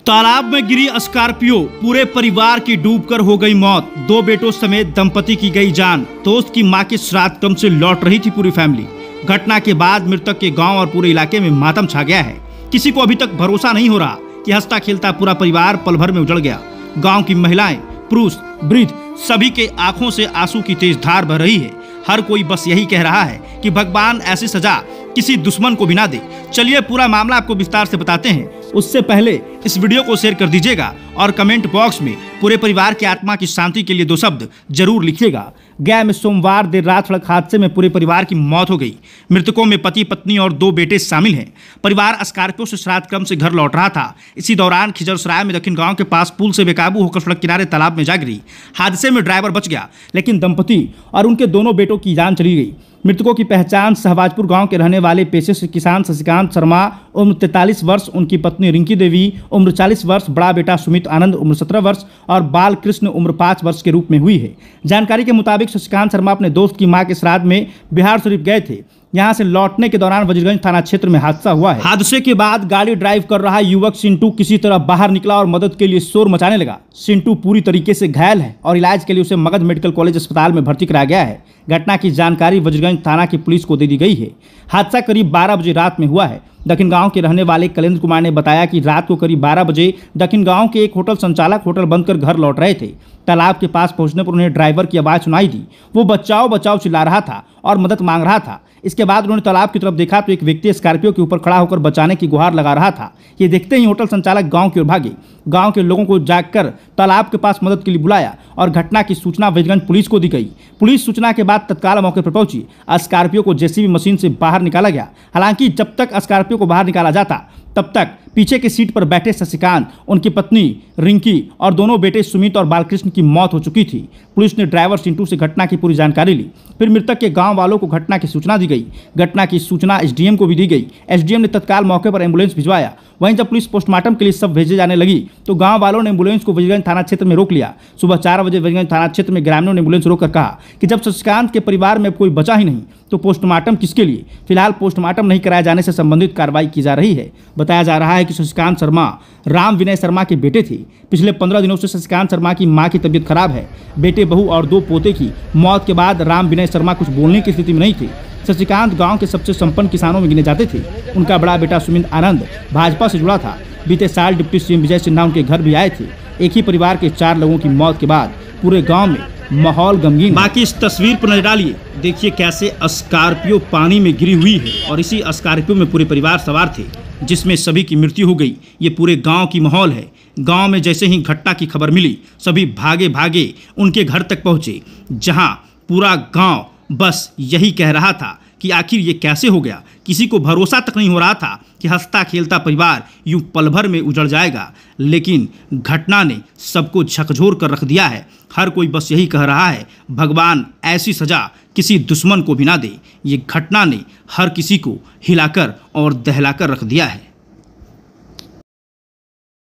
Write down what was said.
तालाब में गिरी स्कॉर्पियो, पूरे परिवार की डूबकर हो गई मौत। 2 बेटों समेत दंपति की गई जान। दोस्त की मां के श्राद्ध क्रम से लौट रही थी पूरी फैमिली। घटना के बाद मृतक के गांव और पूरे इलाके में मातम छा गया है। किसी को अभी तक भरोसा नहीं हो रहा कि हंसता खेलता पूरा परिवार पल भर में उजड़ गया। गाँव की महिलाएं, पुरुष, वृद्ध सभी के आंखों से आंसू की तेज धार बह रही है। हर कोई बस यही कह रहा है कि भगवान ऐसी सजा किसी दुश्मन को भी ना दे। चलिए पूरा मामला आपको विस्तार से बताते हैं। उससे पहले इस वीडियो को शेयर कर दीजिएगा और कमेंट बॉक्स में पूरे परिवार की आत्मा की शांति के लिए 2 शब्द जरूर लिखिएगा। गया में सोमवार देर रात सड़क हादसे में पूरे परिवार की मौत हो गई। मृतकों में पति, पत्नी और 2 बेटे शामिल हैं। परिवार स्कॉर्पियो से श्राद्ध क्रम से घर लौट रहा था। इसी दौरान खिजरसराय में दक्षिण गांव के पास पुल से बेकाबू होकर सड़क किनारे तालाब में जा गिरी। हादसे में ड्राइवर बच गया, लेकिन दंपति और उनके दोनों बेटों की जान चली गई। मृतकों की पहचान सहबाजपुर गांव के रहने वाले पेशे से किसान शशिकांत शर्मा उम्र 43 वर्ष, उनकी पत्नी रिंकी देवी उम्र 40 वर्ष, बड़ा बेटा सुमित आनंद उम्र 17 वर्ष और बाल कृष्ण उम्र 5 वर्ष के रूप में हुई है। जानकारी के मुताबिक शशिकांत शर्मा अपने दोस्त की मां के श्राद्ध में बिहार शरीफ गए थे। यहां से लौटने के दौरान वजीरगंज थाना क्षेत्र में हादसा हुआ है। हादसे के बाद गाड़ी ड्राइव कर रहा युवक सिंटू किसी तरह बाहर निकला और मदद के लिए शोर मचाने लगा। सिंटू पूरी तरीके से घायल है और इलाज के लिए उसे मगध मेडिकल कॉलेज अस्पताल में भर्ती कराया गया है। घटना की जानकारी वजीरगंज थाना की पुलिस को दे दी गई है। हादसा करीब 12 बजे रात में हुआ है। दक्षिण गांव के रहने वाले कलेंद्र कुमार ने बताया कि रात को करीब 12 बजे दक्षिण गांव के एक होटल संचालक होटल बंद कर घर लौट रहे थे। तालाब के पास पहुंचने पर उन्हें ड्राइवर की आवाज सुनाई दी। वो बचाओ बचाओ चिल्ला रहा था और मदद मांग रहा था। इसके बाद उन्होंने तालाब की तरफ देखा तो एक व्यक्ति स्कॉर्पियो के ऊपर खड़ा होकर बचाने की गुहार लगा रहा था। ये देखते ही होटल संचालक गांव की ओर भागे। गांव के लोगों को जागकर तालाब के पास मदद के लिए बुलाया और घटना की सूचना वजीरगंज पुलिस को दी गई। पुलिस सूचना के बाद तत्काल मौके पर पहुंची। स्कॉर्पियो को जेसीबी मशीन से बाहर निकाला गया। हालांकि जब तक स्कॉर्पियो को बाहर निकाला जाता तब तक पीछे की सीट पर बैठे शशिकांत, उनकी पत्नी रिंकी और दोनों बेटे सुमित और बालकृष्ण की मौत हो चुकी थी। पुलिस ने ड्राइवर सिंटू से घटना की पूरी जानकारी ली। फिर मृतक के गांव वालों को घटना की सूचना दी गई। घटना की सूचना एसडीएम को भी दी गई। एसडीएम ने तत्काल मौके पर एम्बुलेंस भिजवाया। वहीं जब पुलिस पोस्टमार्टम के लिए सब भेजे जाने लगी तो गांव वालों ने एम्बुलेंस को वजीरगंज थाना क्षेत्र में रोक लिया। सुबह 4 बजे वजीरगंज थाना क्षेत्र में ग्रामीणों ने एम्बुलेंस रोककर कहा कि जब शशिकांत के परिवार में कोई बचा ही नहीं तो पोस्टमार्टम किसके लिए। फिलहाल पोस्टमार्टम नहीं कराए जाने से संबंधित कार्रवाई की जा रही है। बताया जा रहा है कि शशिकांत शर्मा राम विनय शर्मा के बेटे थे। पिछले 15 दिनों से शशिकांत शर्मा की मां की तबीयत खराब है। बेटे, बहू और 2 पोते की मौत के बाद राम विनय शर्मा कुछ बोलने की स्थिति में नहीं थे। शशिकांत गांव के सबसे संपन्न किसानों में गिने जाते थे। उनका बड़ा बेटा सुमित आनंद भाजपा से जुड़ा था। बीते साल डिप्टी सीएम विजय सिन्हा उनके घर भी आए थे। एक ही परिवार के 4 लोगों की मौत के बाद पूरे गांव में माहौल गमगीन। बाकी इस तस्वीर पर नजर डालिए, देखिए कैसे स्कॉर्पियो पानी में गिरी हुई है और इसी स्कॉर्पियो में पूरे परिवार सवार थे, जिसमें सभी की मृत्यु हो गई। ये पूरे गांव की माहौल है। गांव में जैसे ही घटना की खबर मिली सभी भागे भागे उनके घर तक पहुंचे, जहां पूरा गांव बस यही कह रहा था कि आखिर ये कैसे हो गया। किसी को भरोसा तक नहीं हो रहा था कि हंसता खेलता परिवार यूं पल भर में उजड़ जाएगा, लेकिन घटना ने सबको झकझोर कर रख दिया है। हर कोई बस यही कह रहा है, भगवान ऐसी सजा किसी दुश्मन को भी ना दे। ये घटना ने हर किसी को हिलाकर और दहलाकर रख दिया है।